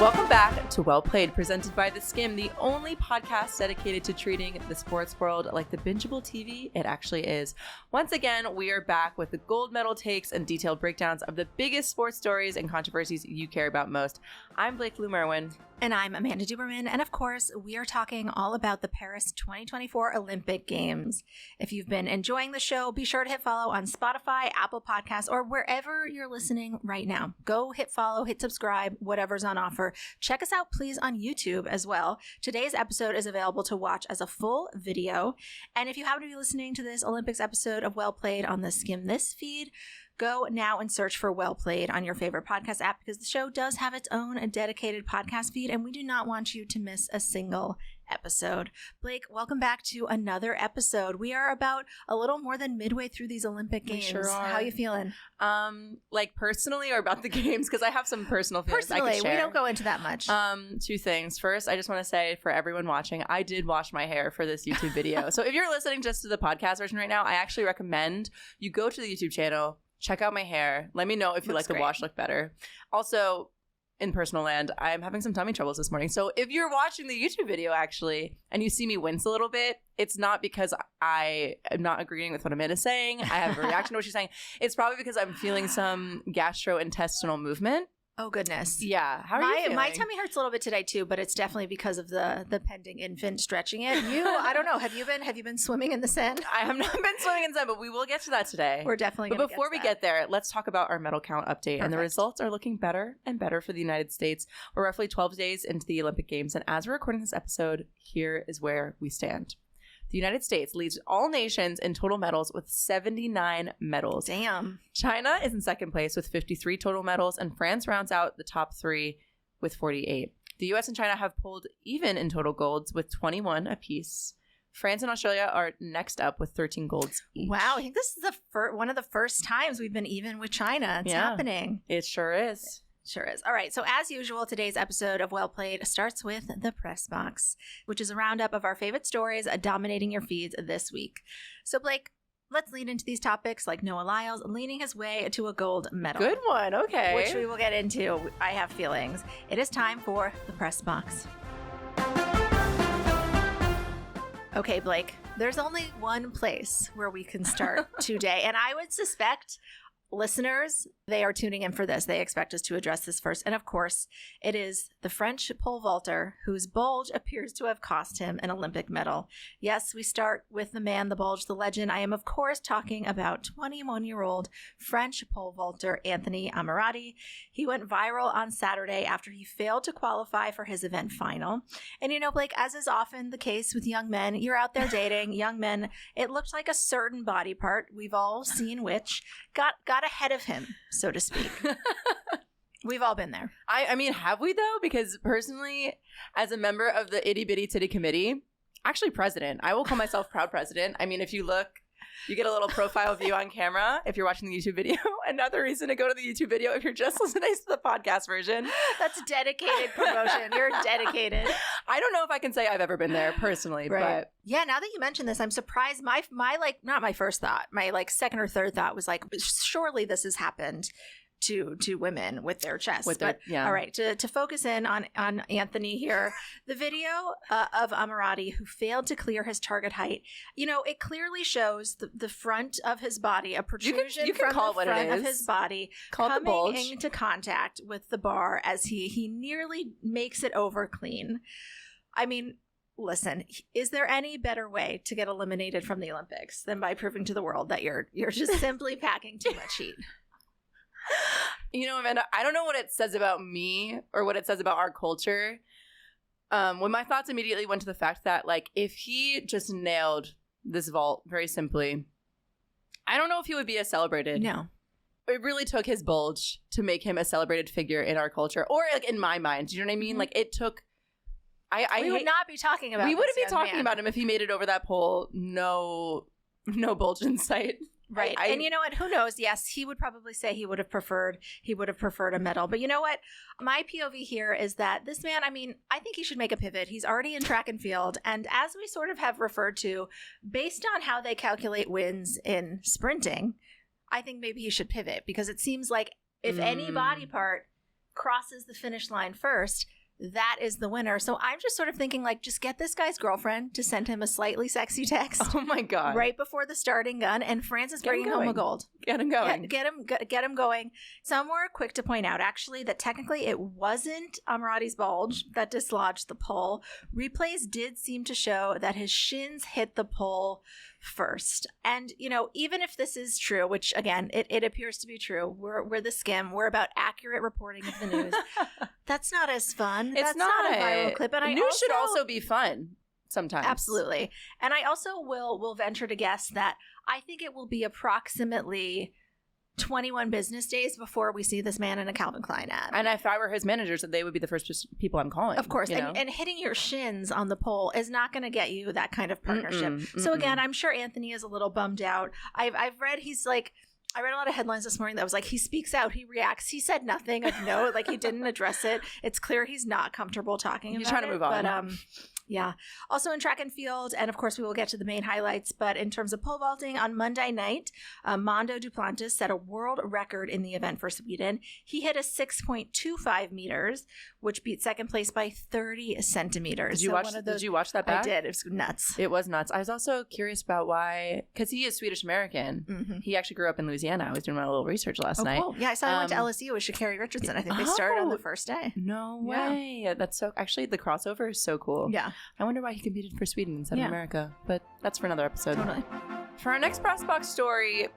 Welcome back to Well Played, presented by The Skim, the only podcast dedicated to treating the sports world like the bingeable TV it actually is. Once again, we are back with the gold medal takes and detailed breakdowns of the biggest sports stories and controversies you care about most. I'm Blake Lou Merwin. And I'm Amanda Duberman. And of course, we are talking all about the Paris 2024 Olympic Games. If you've been enjoying the show, be sure to hit follow on Spotify, Apple Podcasts, or wherever you're listening right now. Go hit follow, hit subscribe, whatever's on offer. Check us out, please, on YouTube as well. Today's episode is available to watch as a full video. And if you happen to be listening to this Olympics episode of Well Played on the Skim This feed, go now and search for Well Played on your favorite podcast app, because the show does have its own dedicated podcast feed, and we do not want you to miss a single episode. Blake, welcome back to another episode. We are about a little more than midway through these Olympic Games. Sure are. How are you feeling? Like personally or about the games? Because I have some personal feelings I Personally, could share. we don't go into that much. Two things. First, I just want to say for everyone watching, I did wash my hair for this YouTube video. So if you're listening just to the podcast version right now, I actually recommend you go to the YouTube channel, check out my hair. Let me know if you like the wash look better. Also, in personal land, I'm having some tummy troubles this morning. So if you're watching the YouTube video actually and you see me wince a little bit, it's not because I am not agreeing with what Amanda's saying. I have a reaction to what she's saying. It's probably because I'm feeling some gastrointestinal movement. Oh, goodness. Yeah. How are you feeling? My tummy hurts a little bit today, too, but it's definitely because of the pending infant stretching it. I don't know. Have you been swimming in the Seine? I have not been swimming in the Seine, but we will get to that today. We're definitely going to But before we get there, let's talk about our medal count update. Perfect. And the results are looking better and better for the United States. We're roughly 12 days into the Olympic Games, and as we're recording this episode, here is where we stand. The United States leads all nations in total medals with 79 medals. Damn. China is in second place with 53 total medals, and France rounds out the top three with 48. The U.S. and China have pulled even in total golds with 21 apiece. France and Australia are next up with 13 golds each. Wow, I think this is one of the first times we've been even with China. It's happening. It sure is. Sure is. All right. So as usual, today's episode of Well Played starts with the press box, which is a roundup of our favorite stories dominating your feeds this week. So Blake, let's lead into these topics like Noah Lyles leaning his way to a gold medal. Good one. Okay. Which we will get into. I have feelings. It is time for the press box. Okay, Blake, there's only one place where we can start today. And I would suspect listeners, they are tuning in for this. They expect us to address this first. And of course, it is the French pole vaulter whose bulge appears to have cost him an Olympic medal. Yes, we start with the man, the bulge, the legend. I am, of course, talking about 21-year-old French pole vaulter Anthony Ammirati. He went viral on Saturday after he failed to qualify for his event final. And you know, Blake, as is often the case with young men, you're out there dating young men. It looked like a certain body part, we've all seen which, got ahead of him, so to speak. We've all been there. I mean, have we though? Because personally, as a member of the itty bitty titty committee, actually president, I will call myself proud president. I mean, if you look, you get a little profile view on camera if you're watching the YouTube video. Another reason to go to the YouTube video if you're just listening to the podcast version. That's dedicated promotion. You're dedicated. I don't know if I can say I've ever been there personally, but yeah, now that you mention this, I'm surprised. My like, not my first thought, my like second or third thought was like, surely this has happened to women with their chests. All right, to focus in on Anthony here, the video of Ammirati, who failed to clear his target height, you know, it clearly shows the front of his body, a protrusion from the front of his body coming into contact with the bar as he nearly makes it over clean. I mean, listen, is there any better way to get eliminated from the Olympics than by proving to the world that you're just simply packing too much heat? You know, Amanda, I don't know what it says about me or what it says about our culture. When my thoughts immediately went to the fact that, like, if he just nailed this vault very simply, I don't know if he would be as celebrated. No. It really took his bulge to make him a celebrated figure in our culture, or like in my mind. Do you know what I mean? Mm-hmm. Like, it took. We would not be talking about. We wouldn't be talking about him if he made it over that pole. No bulge in sight. Right. And you know what? Who knows? Yes, he would probably say he would have preferred a medal. But you know what? My POV here is that this man, I mean, I think he should make a pivot. He's already in track and field. And as we sort of have referred to, based on how they calculate wins in sprinting, I think maybe he should pivot, because it seems like if any body part crosses the finish line first, that is the winner. So I'm just sort of thinking, like, just get this guy's girlfriend to send him a slightly sexy text. Oh my God. Right before the starting gun, and France is bringing home a gold. Get him going. Get him going. Some were quick to point out, actually, that technically it wasn't Amirati's bulge that dislodged the pole. Replays did seem to show that his shins hit the pole first. And, you know, even if this is true, which again, it appears to be true, we're the Skim, we're about accurate reporting of the news. That's not as fun. It's That's not a viral clip. And news should also be fun sometimes. Absolutely. And I also will venture to guess that I think it will be approximately 21 business days before we see this man in a Calvin Klein ad. And if I were his manager, so they would be the first people I'm calling. Of course. And hitting your shins on the pole is not going to get you that kind of partnership. So again, I'm sure Anthony is a little bummed out. I've read he's like, I read a lot of headlines this morning that was like, he speaks out, he reacts. He said nothing of note, like he didn't address it. It's clear he's not comfortable talking about it. He's trying to move on. But yeah. Also in track and field, and of course we will get to the main highlights, but in terms of pole vaulting on Monday night, Mondo Duplantis set a world record in the event for Sweden. He hit a 6.25 meters, which beat second place by 30 centimeters. Did you watch that back? I did. It was nuts. It was nuts. I was also curious about why, because he is Swedish American. Mm-hmm. He actually grew up in Louisiana. I was doing my little research last night. Cool. Yeah, I saw he went to LSU with Sha'carri Richardson. I think they started on the first day. No way. Yeah. That's so, actually the crossover is so cool. Yeah. I wonder why he competed for Sweden instead of America, but that's for another episode. Totally. For our next press box story,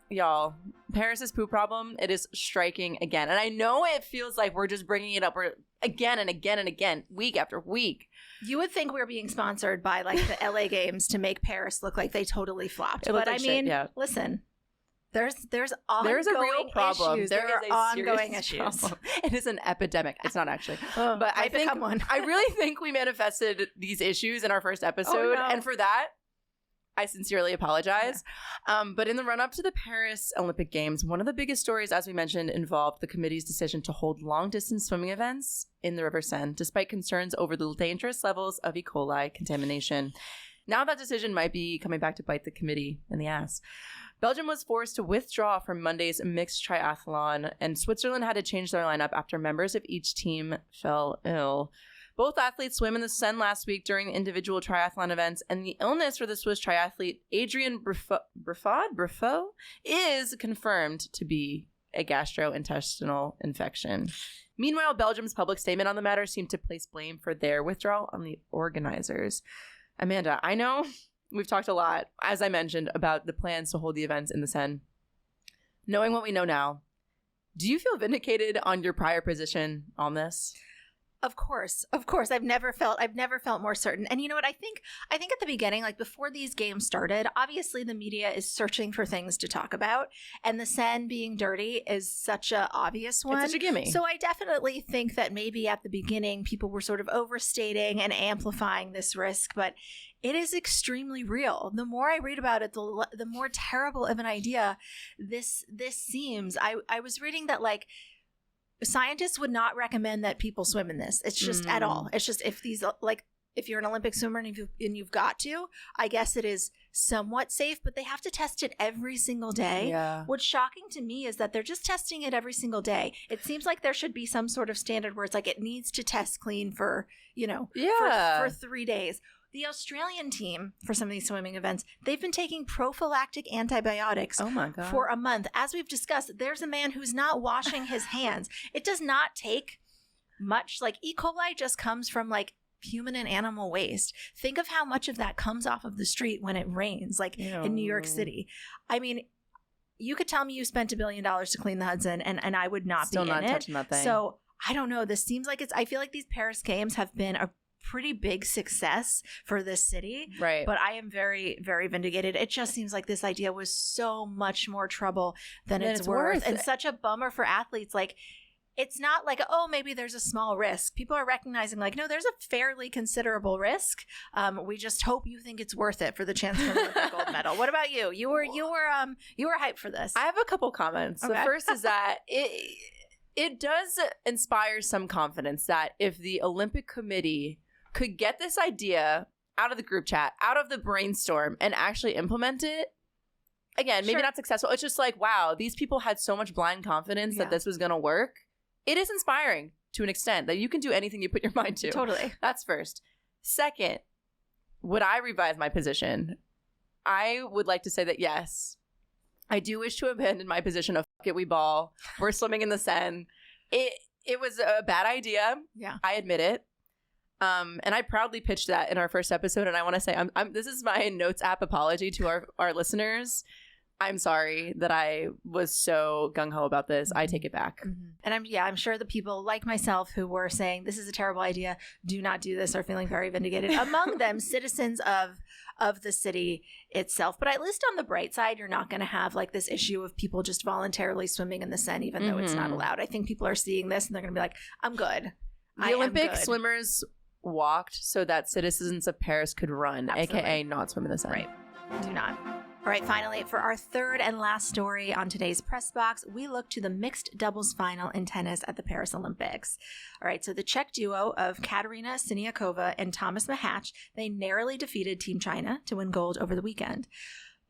y'all, Paris's poop problem, it is striking again. And I know it feels like we're just bringing it up again and again and again, week after week. You would think we're being sponsored by like the LA Games to make Paris look like they totally flopped. But I mean, listen, there's ongoing a real problem. Issues. There is a ongoing issues. Problem. It is an epidemic. It's not actually, but I think one. I really think we manifested these issues in our first episode, and for that, I sincerely apologize. Yeah. But in the run-up to the Paris Olympic Games, one of the biggest stories, as we mentioned, involved the committee's decision to hold long-distance swimming events in the River Seine, despite concerns over the dangerous levels of E. coli contamination. Now that decision might be coming back to bite the committee in the ass. Belgium was forced to withdraw from Monday's mixed triathlon, and Switzerland had to change their lineup after members of each team fell ill. Both athletes swam in the Seine last week during individual triathlon events, and the illness for the Swiss triathlete Adrian Briffaut is confirmed to be a gastrointestinal infection. Meanwhile, Belgium's public statement on the matter seemed to place blame for their withdrawal on the organizers. Amanda, I know we've talked a lot, as I mentioned, about the plans to hold the events in the Seine. Knowing what we know now, do you feel vindicated on your prior position on this? Of course. I've never felt more certain. And you know what? I think at the beginning, like before these games started, obviously the media is searching for things to talk about, and the Seine being dirty is such a obvious one. It's such a gimme. So I definitely think that maybe at the beginning people were sort of overstating and amplifying this risk, but it is extremely real. The more I read about it, the more terrible of an idea this seems. I was reading that like scientists would not recommend that people swim in this. It's just at all. It's just if you're an Olympic swimmer and you've got to, I guess it is somewhat safe, but they have to test it every single day. Yeah. What's shocking to me is that they're just testing it every single day. It seems like there should be some sort of standard where it's like it needs to test clean for, for 3 days. The Australian team, for some of these swimming events, they've been taking prophylactic antibiotics for a month. As we've discussed, there's a man who's not washing his hands. It does not take much. Like E. coli just comes from like human and animal waste. Think of how much of that comes off of the street when it rains, like in New York City. I mean, you could tell me you spent $1 billion to clean the Hudson and I would not Still be not in touching it. That thing. So I don't know. This seems like I feel like these Paris Games have been a pretty big success for this city. Right. But I am very, very vindicated. It just seems like this idea was so much more trouble than it's worth. And such a bummer for athletes. Like, it's not like, oh, maybe there's a small risk. People are recognizing like, no, there's a fairly considerable risk. We just hope you think it's worth it for the chance for the gold medal. What about you? You were hyped for this. I have a couple comments. Okay. The first is that it does inspire some confidence that if the Olympic Committee could get this idea out of the group chat, out of the brainstorm, and actually implement it, again, maybe not successful. It's just like, wow, these people had so much blind confidence that this was going to work. it is inspiring to an extent that you can do anything you put your mind to. Totally. That's first. Second, would I revise my position? I would like to say that yes, I do wish to abandon my position of fuck it, we ball. We're swimming in the Seine. It was a bad idea. Yeah. I admit it. And I proudly pitched that in our first episode. And I want to say, this is my Notes app apology to our listeners. I'm sorry that I was so gung-ho about this. I take it back. Mm-hmm. And I'm sure the people like myself who were saying this is a terrible idea, do not do this, are feeling very vindicated. Among them, citizens of the city itself. But at least on the bright side, you're not going to have like this issue of people just voluntarily swimming in the Seine, even though it's not allowed. I think people are seeing this and they're going to be like, I'm good. The Olympic swimmers walked so that citizens of Paris could run, Absolutely. aka not swim in the Seine. Right. Do not. All right, finally, for our third and last story on today's press box, we look to the mixed doubles final in tennis at the Paris Olympics. All right, so the Czech duo of Katerina Siniakova and Thomas Mahatch, they narrowly defeated Team China to win gold over the weekend.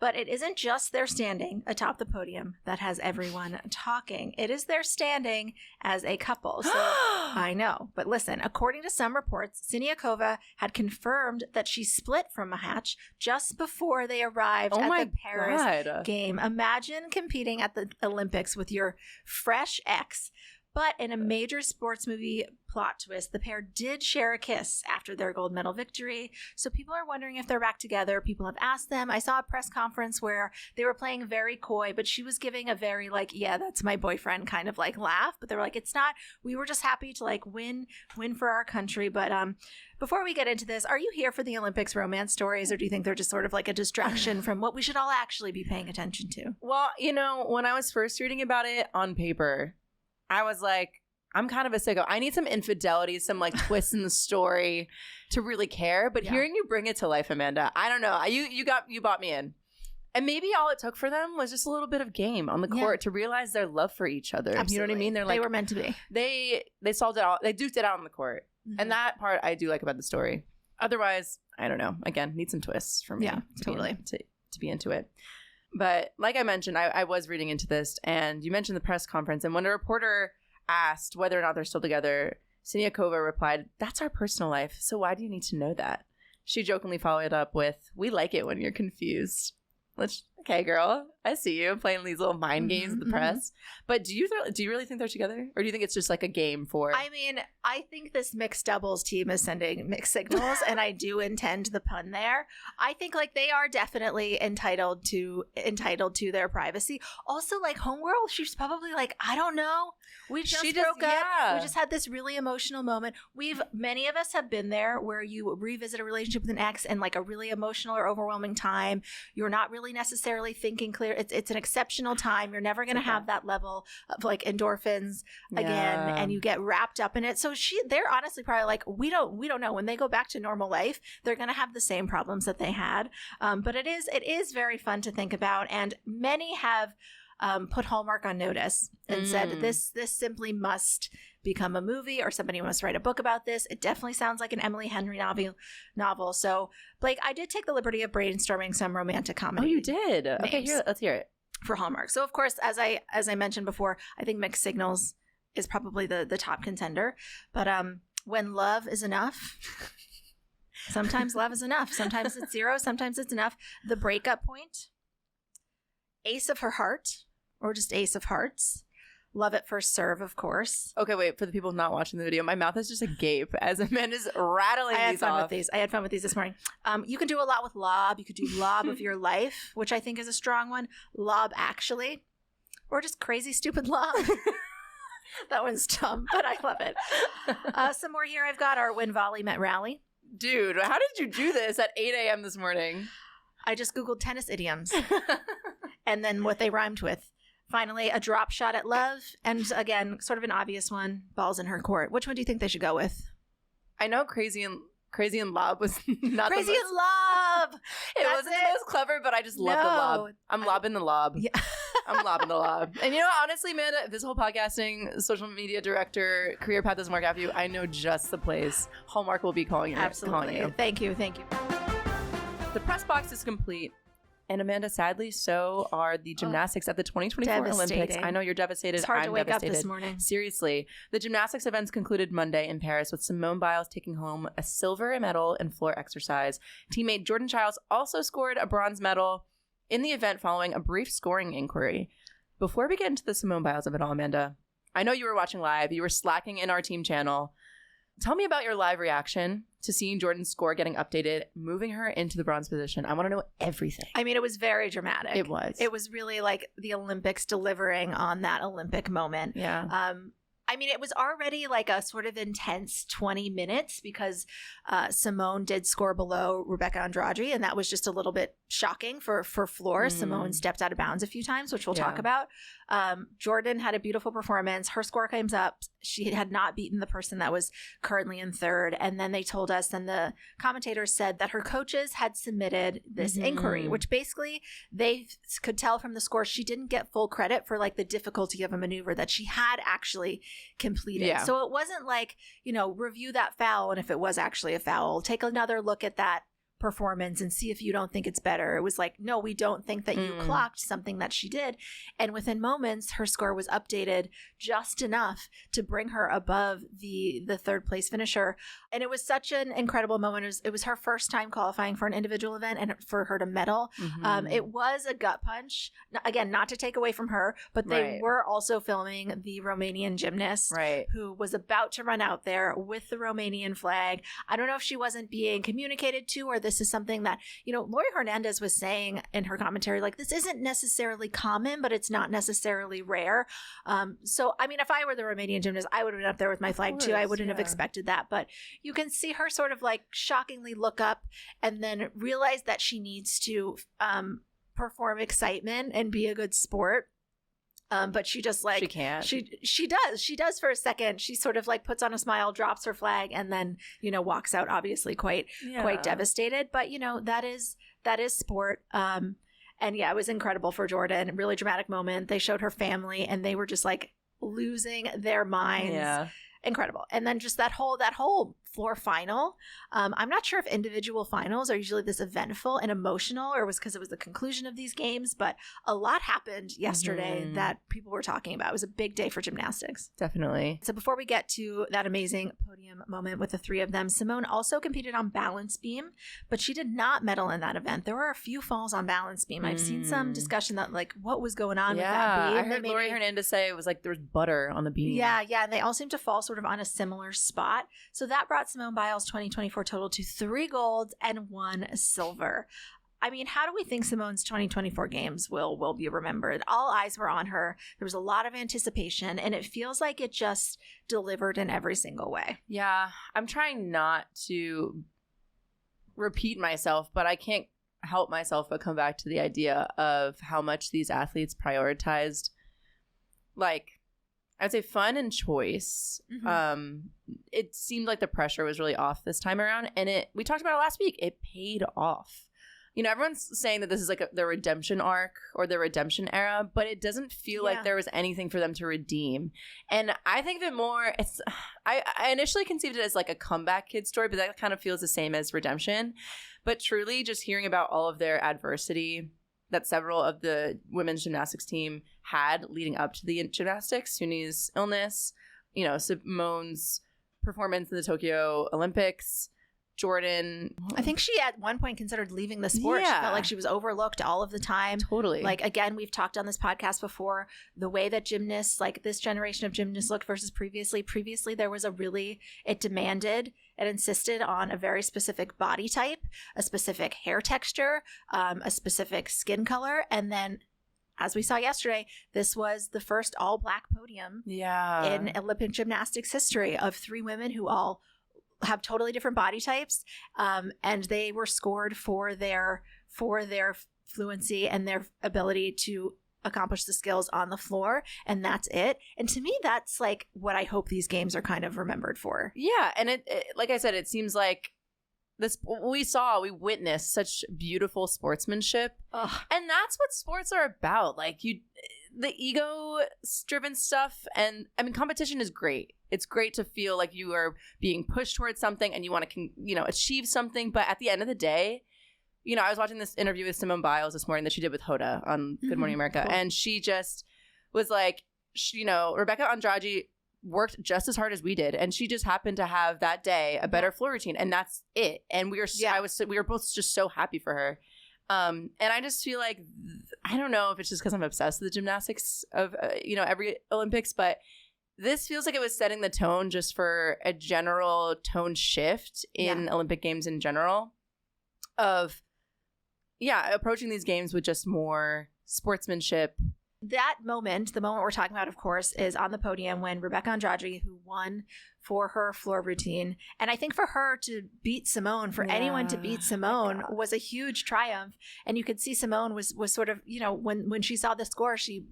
But it isn't just their standing atop the podium that has everyone talking. It is their standing as a couple. So I know. But listen, according to some reports, Siniakova had confirmed that she split from Mahatch just before they arrived at the Paris game. Imagine competing at the Olympics with your fresh ex. But in a major sports movie plot twist, the pair did share a kiss after their gold medal victory. So people are wondering if they're back together. People have asked them. I saw a press conference where they were playing very coy, but she was giving a very like, yeah, that's my boyfriend kind of like laugh. But they were like, it's not. We were just happy to like win for our country. But before we get into this, are you here for the Olympics romance stories, or do you think they're just sort of like a distraction from what we should all actually be paying attention to? Well, you know, when I was first reading about it on paper, I was like, I'm kind of a sicko. I need some infidelity, some like twists in the story to really care. But hearing you bring it to life, Amanda, I don't know. You bought me in. And maybe all it took for them was just a little bit of game on the court to realize their love for each other. Absolutely. You know what I mean? They're like, they were meant to be. They solved it all. They duked it out on the court. Mm-hmm. And that part I do like about the story. Otherwise, I don't know. Again, need some twists for me. Yeah, totally. To be into it. But like I mentioned, I was reading into this, and you mentioned the press conference. And when a reporter asked whether or not they're still together, Siniakova replied, "That's our personal life, so why do you need to know that?" She jokingly followed it up with, "We like it when you're confused." Okay, girl, I see you playing these little mind games with the press. But do you really think they're together? Or do you think it's just like a game for... I mean, I think this mixed doubles team is sending mixed signals, and I do intend the pun there. I think like they are definitely entitled to their privacy. Also, like Homegirl, she's probably like, I don't know. We just broke up. Yeah. We just had this really emotional moment. Many of us have been there where you revisit a relationship with an ex and like a really emotional or overwhelming time. You're not really necessarily thinking clear. It's an exceptional time. You're never going to have that level of like endorphins again, and you get wrapped up in it. So they're honestly probably like, we don't know. When they go back to normal life, they're going to have the same problems that they had. But it is very fun to think about, and many have put Hallmark on notice and said this simply must become a movie, or somebody must write a book about this. It definitely sounds like an Emily Henry novel. So, Blake, I did take the liberty of brainstorming some romantic comedy. Oh, you did? Okay, let's hear it. For Hallmark. So, of course, as I mentioned before, I think Mixed Signals is probably the top contender. But when love is enough, sometimes love is enough. Sometimes it's zero. Sometimes it's enough. The Breakup Point, Ace of Her Heart, or just Ace of Hearts. Love at First Serve, of course. Okay, wait, for the people not watching the video, my mouth is just agape as Amanda's rattling these off. I had fun with these this morning. You can do a lot with Lob. You could do Lob of Your Life, which I think is a strong one. Lob Actually. Or just Crazy Stupid Lob. That one's dumb, but I love it. Some more here I've got are When Volley Met Rally. Dude, how did you do this at 8 a.m. this morning? I just Googled tennis idioms and then what they rhymed with. Finally, A Drop Shot at Love. And again, sort of an obvious one, Balls in Her Court. Which one do you think they should go with? I know Crazy and Lob was not Crazy and Lob! It wasn't the most clever, but I just love the lob. I'm lobbing the lob. Yeah. I'm lobbing the lob. And you know, honestly, Amanda, if this whole podcasting, social media director, career path doesn't work out for you, I know just the place. Hallmark will be calling you. Absolutely. Calling you. Thank you. The press box is complete. And Amanda, sadly, so are the gymnastics at the 2024 Olympics. I know you're devastated. It's hard to wake devastated. up this morning. Seriously. The gymnastics events concluded Monday in Paris with Simone Biles taking home a silver medal in floor exercise. Teammate Jordan Childs also scored a bronze medal in the event following a brief scoring inquiry. Before we get into the Simone Biles of it all, Amanda, I know you were watching live. You were slacking in our team channel. Tell me about your live reaction to seeing Jordan's score getting updated, moving her into the bronze position. I want to know everything. I mean, it was very dramatic. It was. It was really like the Olympics delivering on that Olympic moment. Yeah. I mean, it was already like a sort of intense 20 minutes because Simone did score below Rebecca Andrade, and that was just a little bit shocking for floor. Simone stepped out of bounds a few times, which we'll talk about. Jordan had a beautiful performance. Her score comes up. She had not beaten the person that was currently in third. And then they told us, and the commentators said that her coaches had submitted this inquiry, which basically they could tell from the score she didn't get full credit for like the difficulty of a maneuver that she had actually completed. Yeah. So it wasn't like, review that foul, and if it was actually a foul, take another look at that performance and see if you don't think it's better. It was like, no, we don't think that you clocked something that she did. And within moments, her score was updated just enough to bring her above the third place finisher. And it was such an incredible moment. It was her first time qualifying for an individual event and for her to medal. It was a gut punch. Again, not to take away from her, but they were also filming the Romanian gymnast who was about to run out there with the Romanian flag. I don't know if she wasn't being communicated to, or this is something that, Lori Hernandez was saying in her commentary, like, this isn't necessarily common, but it's not necessarily rare. So, I mean, if I were the Romanian gymnast, I would have been up there with my flag too. I wouldn't have expected that. But you can see her sort of like shockingly look up and then realize that she needs to perform excitement and be a good sport. But she just like, she can't. She does for a second. She sort of like puts on a smile, drops her flag, and then, walks out obviously quite devastated. But, that is sport. And yeah, it was incredible for Jordan. Really dramatic moment. They showed her family and they were just like losing their minds. Yeah. Incredible. And then just that whole floor final. I'm not sure if individual finals are usually this eventful and emotional, or was because it was the conclusion of these games, but a lot happened yesterday that people were talking about. It was a big day for gymnastics. Definitely. So before we get to that amazing podium moment with the three of them, Simone also competed on balance beam, but she did not medal in that event. There were a few falls on balance beam. I've seen some discussion that like what was going on with that beam. I heard Lori Hernandez say it was like there was butter on the beam. Yeah, and they all seem to fall sort of on a similar spot. So that brought Simone Biles' 2024 total to 3 golds and 1 silver. I mean, how do we think Simone's 2024 games will be remembered? All eyes were on her. There was a lot of anticipation, and it feels like it just delivered in every single way. Yeah, I'm trying not to repeat myself, but I can't help myself but come back to the idea of how much these athletes prioritized, like, I'd say fun and choice. It seemed like the pressure was really off this time around. And we talked about it last week. It paid off. Everyone's saying that this is like the redemption arc or the redemption era, but it doesn't feel like there was anything for them to redeem. And I think of it more, I initially conceived it as like a comeback kid story, but that kind of feels the same as redemption. But truly just hearing about all of their adversity that several of the women's gymnastics team had leading up to the gymnastics, Suni's illness, Simone's performance in the Tokyo Olympics, Jordan. I think she at one point considered leaving the sport. She felt like she was overlooked all of the time. Totally. Like, again, we've talked on this podcast before, the way that gymnasts, like this generation of gymnasts looked versus previously. Previously, there was it demanded and insisted on a very specific body type, a specific hair texture, a specific skin color. And then, as we saw yesterday, this was the first all-black podium in Olympic gymnastics history of 3 women who all have totally different body types, and they were scored for their fluency and their ability to accomplish the skills on the floor, and that's it. And to me, that's like what I hope these games are kind of remembered for. Yeah, and it like I said, it seems like this we witnessed such beautiful sportsmanship. And that's what sports are about. Like the ego-driven stuff, and I mean, competition is great. It's great to feel like you are being pushed towards something and you want to, achieve something. But at the end of the day, I was watching this interview with Simone Biles this morning that she did with Hoda on Good Morning America. Cool. And she just was like, Rebecca Andrade worked just as hard as we did. And she just happened to have that day a better floor routine. And that's it. And we were both just so happy for her. And I just feel like, I don't know if it's just because I'm obsessed with the gymnastics of, every Olympics, but this feels like it was setting the tone just for a general tone shift in Olympic Games in general of, approaching these games with just more sportsmanship. That moment, the moment we're talking about, of course, is on the podium when Rebecca Andrade, who won for her floor routine. And I think for her to beat Simone, for anyone to beat Simone, was a huge triumph. And you could see Simone was sort of, when she saw the score, she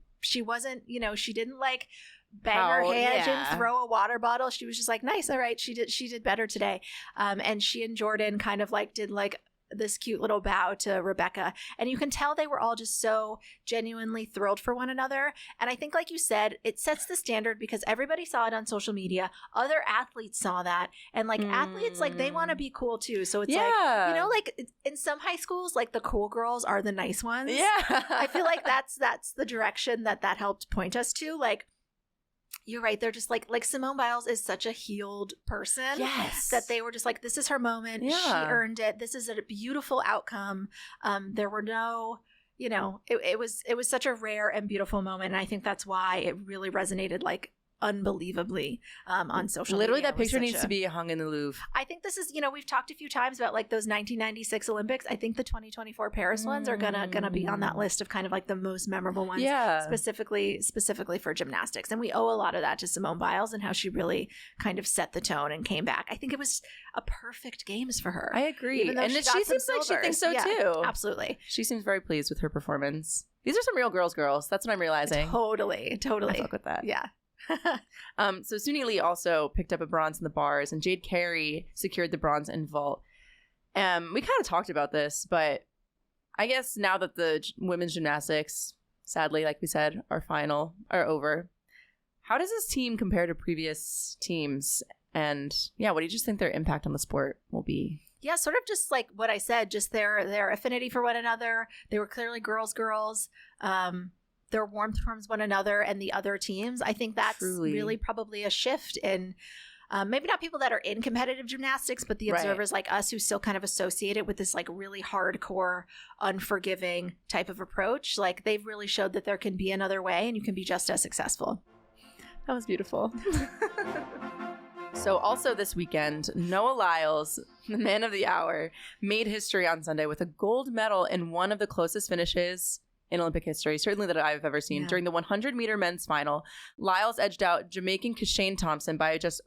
wasn't, she didn't like bang her hand and throw a water bottle. She was just like, nice, all right, she did better today. And she and Jordan kind of like did like this cute little bow to Rebecca, and you can tell they were all just so genuinely thrilled for one another. And I think, like you said, it sets the standard because everybody saw it on social media. Other athletes saw that, and like athletes, like they want to be cool too. So it's like, like in some high schools, like the cool girls are the nice ones. I feel like that's the direction that helped point us to. Like, you're right. They're just like Simone Biles is such a healed person that they were just like, this is her moment. She earned it. This is a beautiful outcome. There were no, it was such a rare and beautiful moment. And I think that's why it really resonated like unbelievably on social media. That picture needs to be hung in the Louvre. I think this is, we've talked a few times about like those 1996 Olympics. I think the 2024 Paris ones are gonna be on that list of kind of like the most memorable ones, specifically for gymnastics. And we owe a lot of that to Simone Biles and how she really kind of set the tone and came back. I think it was a perfect games for her. I agree. And she seems like she thinks so too. Absolutely. She seems very pleased with her performance. These are some real girls. That's what I'm realizing. Totally. I fuck with that. Yeah. So Suni Lee also picked up a bronze in the bars, and Jade Carey secured the bronze in vault. We kind of talked about this, but I guess now that the women's gymnastics, sadly, like we said, are over, how does this team compare to previous teams? And what do you just think their impact on the sport will be? Yeah, sort of just like what I said, just their affinity for one another. They were clearly girls. Their warmth towards one another and the other teams. I think that's really probably a shift in maybe not people that are in competitive gymnastics, but the observers like us who still kind of associate it with this like really hardcore, unforgiving type of approach. Like they've really showed that there can be another way and you can be just as successful. That was beautiful. So also this weekend, Noah Lyles, the man of the hour, made history on Sunday with a gold medal in one of the closest finishes in Olympic history, certainly that I've ever seen. During the 100-meter men's final, Lyles edged out Jamaican Kishane Thompson by just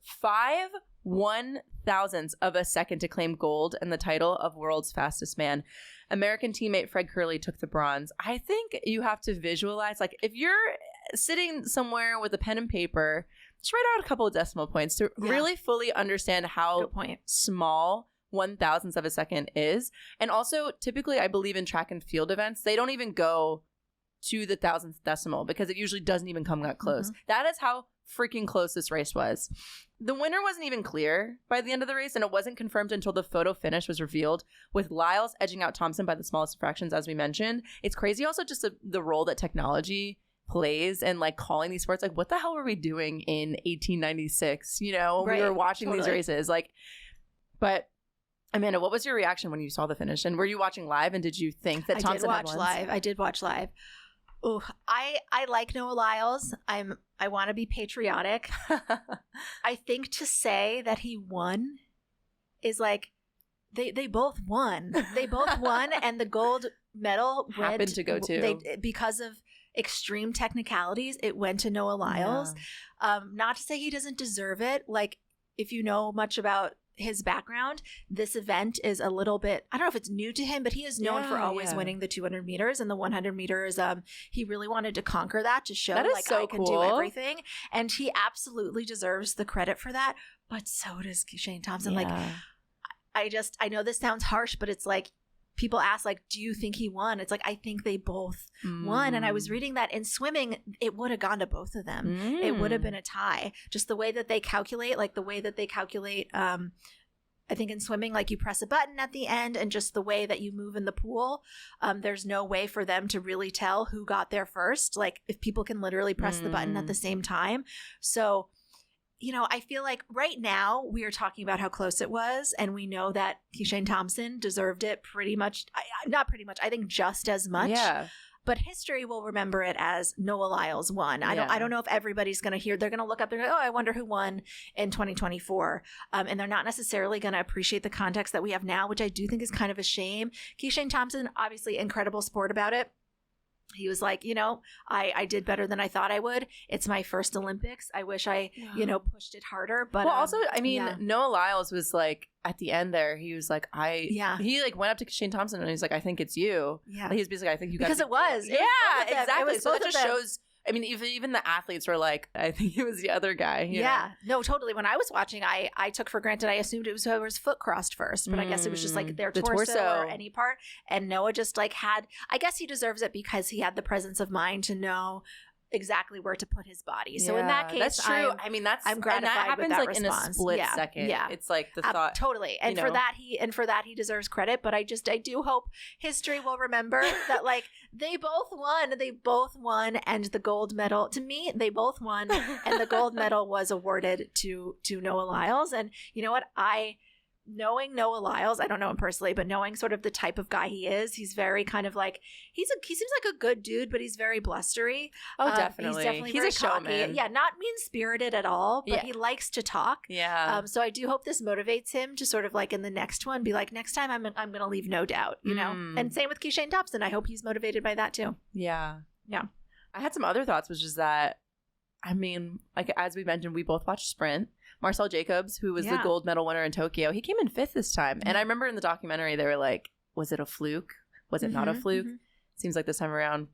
5/1000ths of a second to claim gold and the title of world's fastest man. American teammate Fred Curley took the bronze. I think you have to visualize, like if you're sitting somewhere with a pen and paper, just write out a couple of decimal points to really fully understand how small 1/1000th of a second is. And also, typically, I believe in track and field events, they don't even go to the thousandth decimal because it usually doesn't even come that close. That is how freaking close this race was. The winner wasn't even clear by the end of the race, and it wasn't confirmed until the photo finish was revealed, with Lyles edging out Thompson by the smallest fractions, as we mentioned. It's crazy also just the role that technology plays and like calling these sports. Like, what the hell were we doing in 1896? We were watching these races. But Amanda, what was your reaction when you saw the finish? And were you watching live? And did you think that Thompson had won? I did watch live. Oh, I like Noah Lyles. I want to be patriotic. I think to say that he won is like they both won. They both won, and the gold medal happened to go to because of extreme technicalities. It went to Noah Lyles. Not to say he doesn't deserve it. Like if you know much about his background, this event is a little bit, I don't know if it's new to him, but he is known for always winning the 200 meters and the 100 meters. He really wanted to conquer that to show like I can do everything. And he absolutely deserves the credit for that. But so does Kishane Thompson. Like, I know this sounds harsh, but it's like, people ask, like, do you think he won? It's like, I think they both won. And I was reading that in swimming, it would have gone to both of them. It would have been a tie. Just the way that they calculate, I think in swimming, like you press a button at the end and just the way that you move in the pool, there's no way for them to really tell who got there first. Like if people can literally press the button at the same time. So, you know, I feel like right now we are talking about how close it was, and we know that Kishane Thompson deserved it pretty much, not pretty much, I think just as much. Yeah. But history will remember it as Noah Lyles won. I don't know if everybody's going to hear. They're going to look up. They're going to go, oh, I wonder who won in 2024. And they're not necessarily going to appreciate the context that we have now, which I do think is kind of a shame. Kishane Thompson, obviously incredible sport about it. He was like, you know, I did better than I thought I would. It's my first Olympics. I wish I, you know, pushed it harder. But well, also, I mean, Noah Lyles was like, at the end there, he was like, he like went up to Kishane Thompson and he's like, I think it's you. Yeah. He was basically, I think you got because it was. Yeah, exactly. So that just shows. I mean, even the athletes were like, I think it was the other guy. You know? No, totally. When I was watching, I took for granted, I assumed it was whoever's foot crossed first, but I guess it was just like their torso or any part. And Noah just like I guess he deserves it because he had the presence of mind to know exactly where to put his body. So in that case, that's true. I'm gratified and that happens with that like response. In a split second. Yeah, it's like the thought totally. And for that he deserves credit. But I do hope history will remember that like they both won, and the gold medal. To me, they both won, and the gold medal was awarded to Noah Lyles. And you know what? Knowing Noah Lyles, I don't know him personally, but knowing sort of the type of guy he is, he's very kind of like he seems like a good dude, but he's very blustery. Oh, definitely. He's very a showman. Cocky. Yeah, not mean spirited at all, but he likes to talk. Yeah. So I do hope this motivates him to sort of like in the next one be like, next time I'm going to leave no doubt, you know. And same with Kishane Thompson. I hope he's motivated by that too. Yeah. Yeah. I had some other thoughts, which is that, I mean, like as we mentioned, we both watched sprint. Marcel Jacobs, who was the gold medal winner in Tokyo, he came in 5th this time. And I remember in the documentary, they were like, was it a fluke? Was it not a fluke? Seems like this time around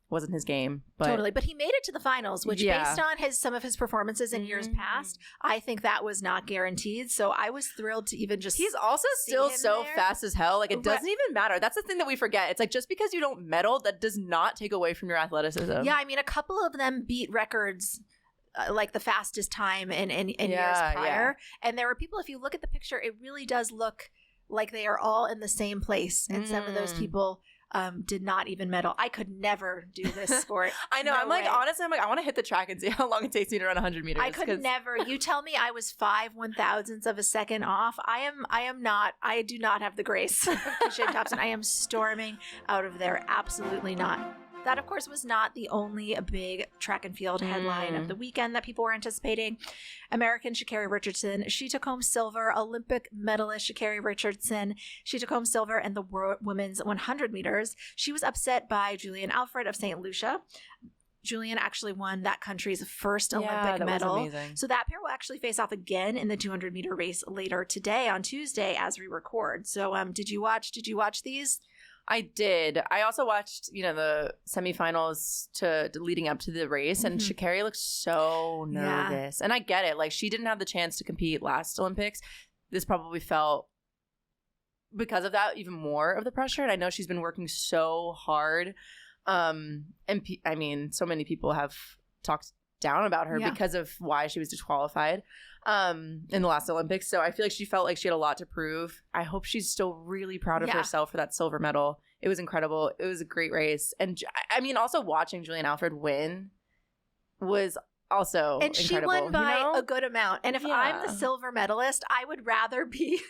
wasn't his game. But totally. But he made it to the finals, which based on some of his performances in years past, I think that was not guaranteed. So I was thrilled to even just He's also still so fast as hell. Like it doesn't even matter. That's the thing that we forget. It's like just because you don't medal, that does not take away from your athleticism. Yeah, I mean, a couple of them beat records like the fastest time in years prior. And there were people, if you look at the picture, it really does look like they are all in the same place. And some of those people did not even medal. I could never do this sport. I know. No honestly, I want to hit the track and see how long it takes me to run 100 meters. I could never. You tell me I was 5/1000ths of a second off. I do not have the grace of Kishane Thompson. I am storming out of there. Absolutely not. That, of course, was not the only big track and field headline of the weekend that people were anticipating. American Sha'carri Richardson, she took home silver. Olympic medalist Sha'carri Richardson, she took home silver in the women's 100 meters. She was upset by Julian Alfred of St. Lucia. Julian actually won that country's first Olympic medal. Was amazing. So that pair will actually face off again in the 200-meter race later today on Tuesday as we record. So did you watch these? I did. I also watched, the semifinals to leading up to the race, and Sha'carri looked so nervous. Yeah. And I get it. Like, she didn't have the chance to compete last Olympics. This probably felt, because of that, even more of the pressure. And I know she's been working so hard. And so many people have talked down about her because of why she was disqualified in the last Olympics. So I feel like she felt like she had a lot to prove. I hope she's still really proud of herself for that silver medal. It was incredible. It was a great race. And also watching Julian Alfred win was also and incredible. And she won by a good amount. And if I'm the silver medalist, I would rather be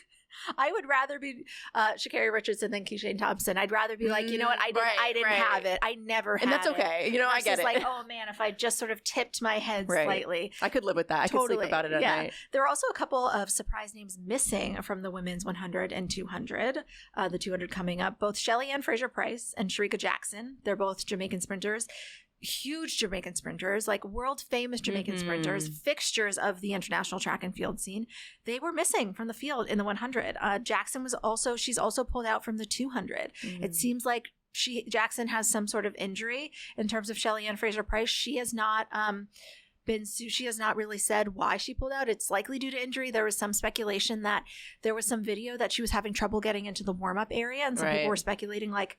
Sha'carri Richardson than Kishane Thompson. I'd rather be like, you know what, I didn't have it. I never had it. And that's okay. I get it. Like, oh man, if I just sort of tipped my head slightly. I could live with that. Totally. I could sleep about it at night. There are also a couple of surprise names missing from the women's 100 and 200. The 200 coming up. Both Shelly-Ann Fraser-Price and Shericka Jackson. They're both Jamaican sprinters. Huge Jamaican sprinters, like world famous Jamaican sprinters, fixtures of the international track and field scene. They were missing from the field in the 100. Jackson she's also pulled out from the 200. It seems like Jackson has some sort of injury in terms of Shelly-Ann Fraser-Price. She has not she has not really said why she pulled out. It's likely due to injury. There was some speculation that there was some video that she was having trouble getting into the warm-up area, and some people were speculating like,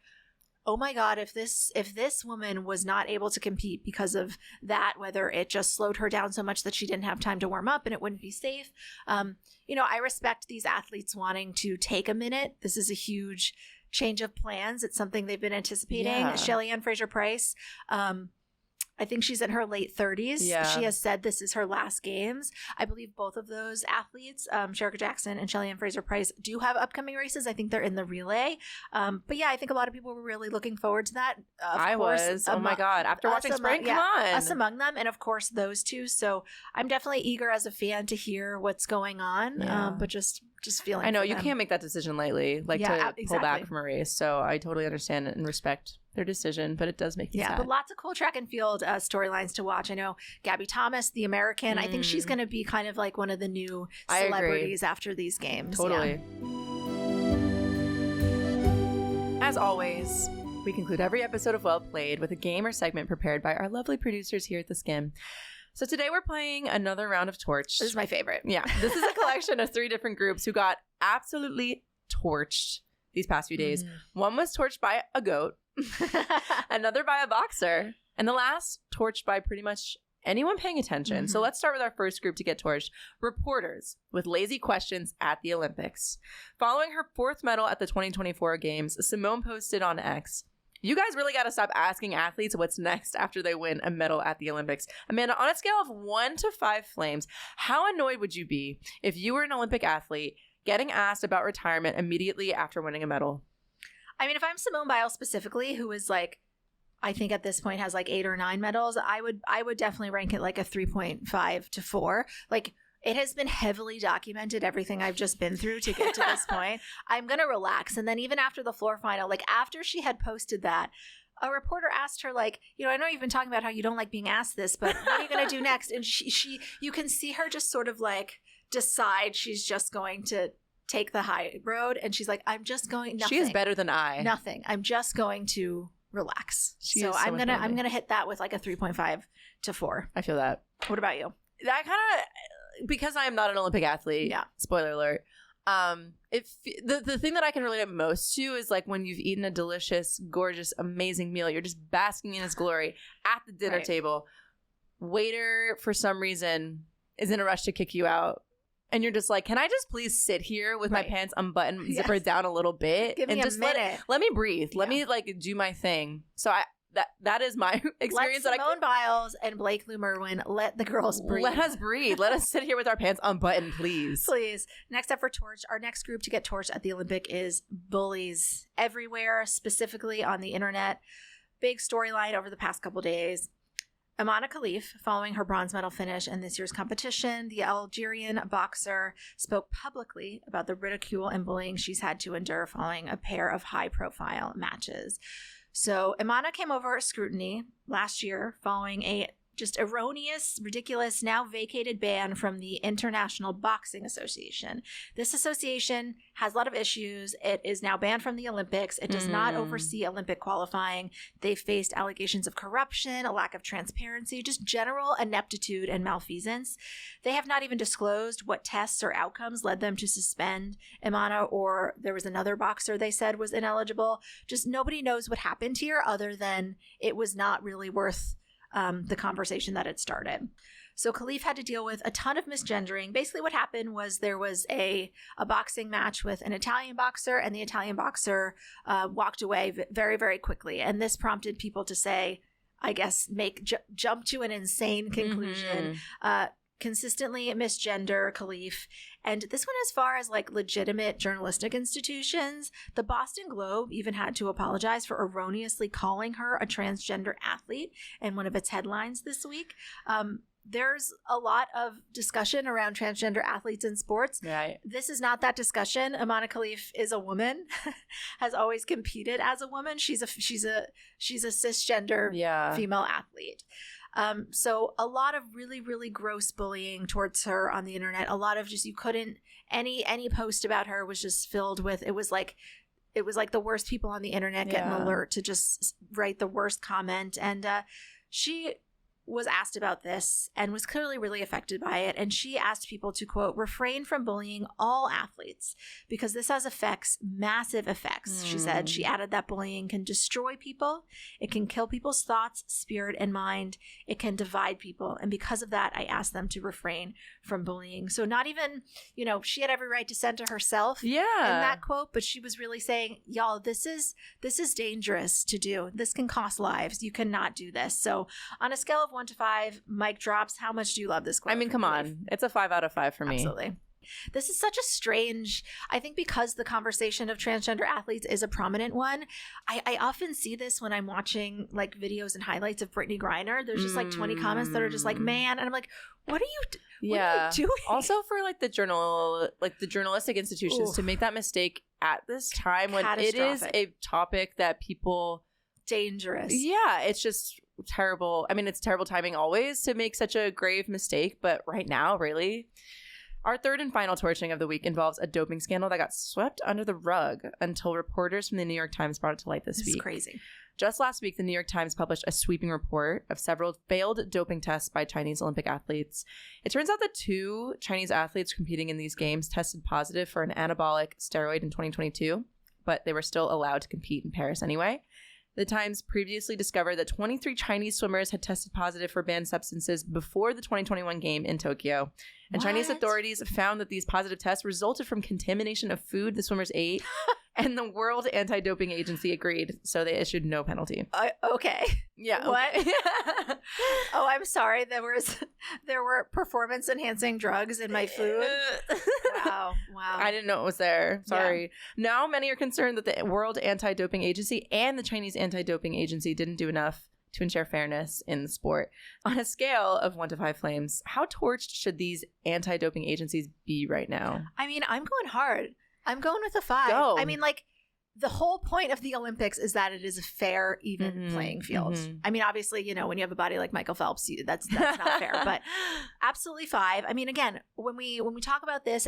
oh my God, if this woman was not able to compete because of that, whether it just slowed her down so much that she didn't have time to warm up and it wouldn't be safe. I respect these athletes wanting to take a minute. This is a huge change of plans. It's something they've been anticipating. Yeah. Shelly-Ann Fraser-Pryce, I think she's in her late 30s. Yeah. She has said this is her last games. I believe both of those athletes, Sha'carri Jackson and Shelly-Ann Fraser-Pryce, do have upcoming races. I think they're in the relay. But yeah, I think a lot of people were really looking forward to that. I was. Oh my God. After watching spring, come on. Us among them. And of course, those two. So I'm definitely eager as a fan to hear what's going on. Yeah. But just feeling I know, for you them. can't make that decision lightly, to exactly. pull back from a race. So I totally understand and respect their decision, but it does make me sad. But lots of cool track and field storylines to watch. I know Gabby Thomas, the American, I think she's going to be kind of like one of the new celebrities after these games. Totally. Yeah. As always, we conclude every episode of Well Played with a game or segment prepared by our lovely producers here at The Skim. So today we're playing another round of Torch. This is my favorite. Yeah. This is a collection of 3 different groups who got absolutely torched these past few days. One was torched by a goat, another by a boxer, and the last torched by pretty much anyone paying attention. So let's start with our first group to get torched. Reporters with lazy questions at the Olympics. Following her 4th medal at the 2024 Games, Simone posted on X, "You guys really got to stop asking athletes what's next after they win a medal at the Olympics. Amanda, on a scale of 1 to 5 flames, how annoyed would you be if you were an Olympic athlete getting asked about retirement immediately after winning a medal?" I mean, if I'm Simone Biles specifically, who is like, I think at this point has like 8 or 9 medals, I would definitely rank it like a 3.5 to 4. Like, it has been heavily documented, everything I've just been through to get to this point. I'm going to relax. And then even after the floor final, like after she had posted that, a reporter asked her, like, I know you've been talking about how you don't like being asked this, but what are you going to do next? And she you can see her just sort of like decide she's just going to take the high road. And she's like, I'm just going, nothing. She is better than I. Nothing. I'm just going to relax. So I'm going to hit that with like a 3.5 to 4. I feel that. What about you? That kind of, because I am not an Olympic athlete, spoiler alert, the thing that I can relate it most to is like when you've eaten a delicious, gorgeous, amazing meal, you're just basking in its glory at the dinner table. Waiter, for some reason, is in a rush to kick you out. And you're just like, can I just please sit here with my pants unbuttoned, zipper down a little bit, Give me and a just minute. let me breathe. Let me like do my thing. So that is my experience. Let Simone Biles and Blake Lou-Merwin let the girls breathe. Let us breathe. Let us sit here with our pants unbuttoned, please. Please. Next up for Torch, our next group to get torched at the Olympic is bullies everywhere, specifically on the internet. Big storyline over the past couple days. Imane Khelif, following her bronze medal finish in this year's competition, the Algerian boxer spoke publicly about the ridicule and bullying she's had to endure following a pair of high-profile matches. So Imane came over scrutiny last year following a just erroneous, ridiculous, now vacated ban from the International Boxing Association. This association has a lot of issues. It is now banned from the Olympics. It does not oversee Olympic qualifying. They faced allegations of corruption, a lack of transparency, just general ineptitude and malfeasance. They have not even disclosed what tests or outcomes led them to suspend Imane, or there was another boxer they said was ineligible. Just nobody knows what happened here other than it was not really worth the conversation that it started. So Khelif had to deal with a ton of misgendering. Basically what happened was there was a boxing match with an Italian boxer, and the Italian boxer walked away very, very quickly. And this prompted people to say, I guess, jump to an insane conclusion. Consistently misgender Khelif. And this went as far as like legitimate journalistic institutions. The Boston Globe even had to apologize for erroneously calling her a transgender athlete in one of its headlines this week. There's a lot of discussion around transgender athletes in sports. Right. This is not that discussion. Imane Khelif is a woman, has always competed as a woman. She's a cisgender female athlete. So a lot of really, really gross bullying towards her on the internet. A lot of just, you couldn't, any post about her was just filled with, it was like the worst people on the internet get an alert to just write the worst comment. And she was asked about this and was clearly really affected by it. And she asked people to, quote, refrain from bullying all athletes because this has effects, massive effects. She said. She added that bullying can destroy people. It can kill people's thoughts, spirit, and mind. It can divide people. And because of that, I asked them to refrain from bullying. So not even, she had every right to censor herself in that quote, but she was really saying, y'all, this is dangerous to do. This can cost lives. You cannot do this. So on a scale of 1 to 5, mic drops. How much do you love this quote? I mean, come on. It's a 5 out of 5 for me. Absolutely. This is such a strange, I think because the conversation of transgender athletes is a prominent one, I often see this when I'm watching like videos and highlights of Brittany Griner. There's just like 20 comments that are just like, man. And I'm like, what are you doing? Also for like the journalistic institutions to make that mistake at this time when it is a topic that people... Dangerous. Yeah, it's just terrible. I mean, it's terrible timing always to make such a grave mistake, but right now, really. Our third and final torching of the week involves a doping scandal that got swept under the rug until reporters from the New York Times brought it to light this week. This is crazy. Just last week, the New York Times published a sweeping report of several failed doping tests by Chinese Olympic athletes. It turns out that 2 Chinese athletes competing in these games tested positive for an anabolic steroid in 2022, but they were still allowed to compete in Paris anyway. The Times previously discovered that 23 Chinese swimmers had tested positive for banned substances before the 2021 game in Tokyo. And Chinese authorities found that these positive tests resulted from contamination of food the swimmers ate, and the World Anti-Doping Agency agreed, so they issued no penalty. Okay. Yeah. What? Okay. Oh, I'm sorry. There were performance-enhancing drugs in my food. Wow. I didn't know it was there. Sorry. Yeah. Now many are concerned that the World Anti-Doping Agency and the Chinese Anti-Doping Agency didn't do enough to ensure fairness in the sport. On a scale of 1 to 5 flames, how torched should these anti-doping agencies be right now? I mean, I'm going hard. I'm going with a 5. Go. I mean, like, the whole point of the Olympics is that it is a fair, even playing field. I mean, obviously, when you have a body like Michael Phelps, that's not fair, but absolutely 5. I mean, again, when we talk about this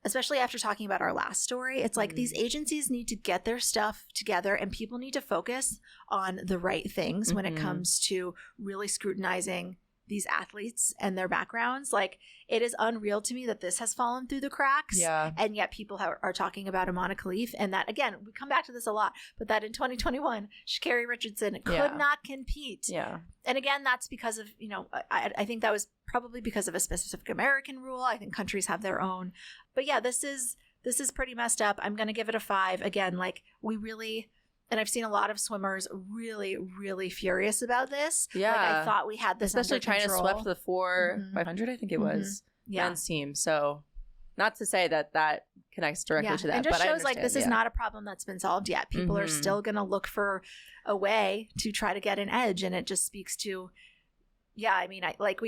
especially after talking about our last story, it's like these agencies need to get their stuff together and people need to focus on the right things when it comes to really scrutinizing these athletes and their backgrounds. Like, it is unreal to me that this has fallen through the cracks. Yeah. And yet people are talking about Imane Khelif, and that, again, we come back to this a lot, but that in 2021, Sha'carri Richardson could not compete. Yeah. And again, that's because of, I think that was probably because of a specific American rule. I think countries have their own. But yeah, this is pretty messed up. I'm going to give it a 5. Again, like, we really... And I've seen a lot of swimmers really, really furious about this. Yeah. Like, I thought we had this especially under control. China swept the 4x100, I think it was, men's team. So not to say that connects directly to that. And just but shows like this is not a problem that's been solved yet. People are still going to look for a way to try to get an edge. And it just speaks to, I mean,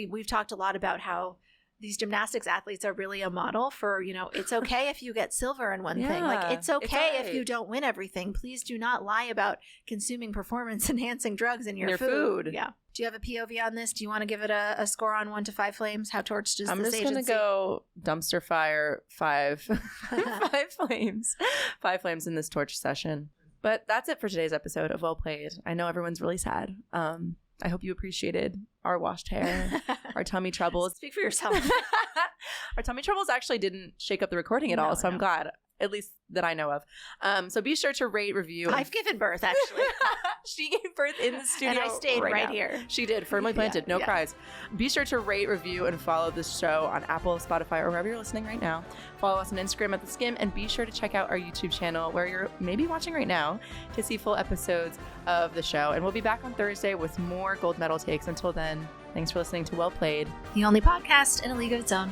we've talked a lot about how these gymnastics athletes are really a model for, it's okay if you get silver in one thing. Like, it's okay if you don't win everything. Please do not lie about consuming performance-enhancing drugs in your food. Yeah. Do you have a POV on this? Do you want to give it a score on 1 to 5 flames? How torched is this agency? I'm just going to go dumpster fire 5. 5 flames. 5 flames in this torch session. But that's it for today's episode of Well Played. I know everyone's really sad. I hope you appreciated our washed hair, our tummy troubles. Speak for yourself. Our tummy troubles actually didn't shake up the recording at all, so I'm glad, at least that I know of. So be sure to rate, review. I've given birth, actually. She gave birth in the studio. And I stayed right here. She did, firmly planted, no cries. Be sure to rate, review, and follow this show on Apple, Spotify, or wherever you're listening right now. Follow us on Instagram at The Skim, and be sure to check out our YouTube channel where you're maybe watching right now to see full episodes of the show. And we'll be back on Thursday with more gold medal takes. Until then, thanks for listening to Well Played, the only podcast in a league of its own.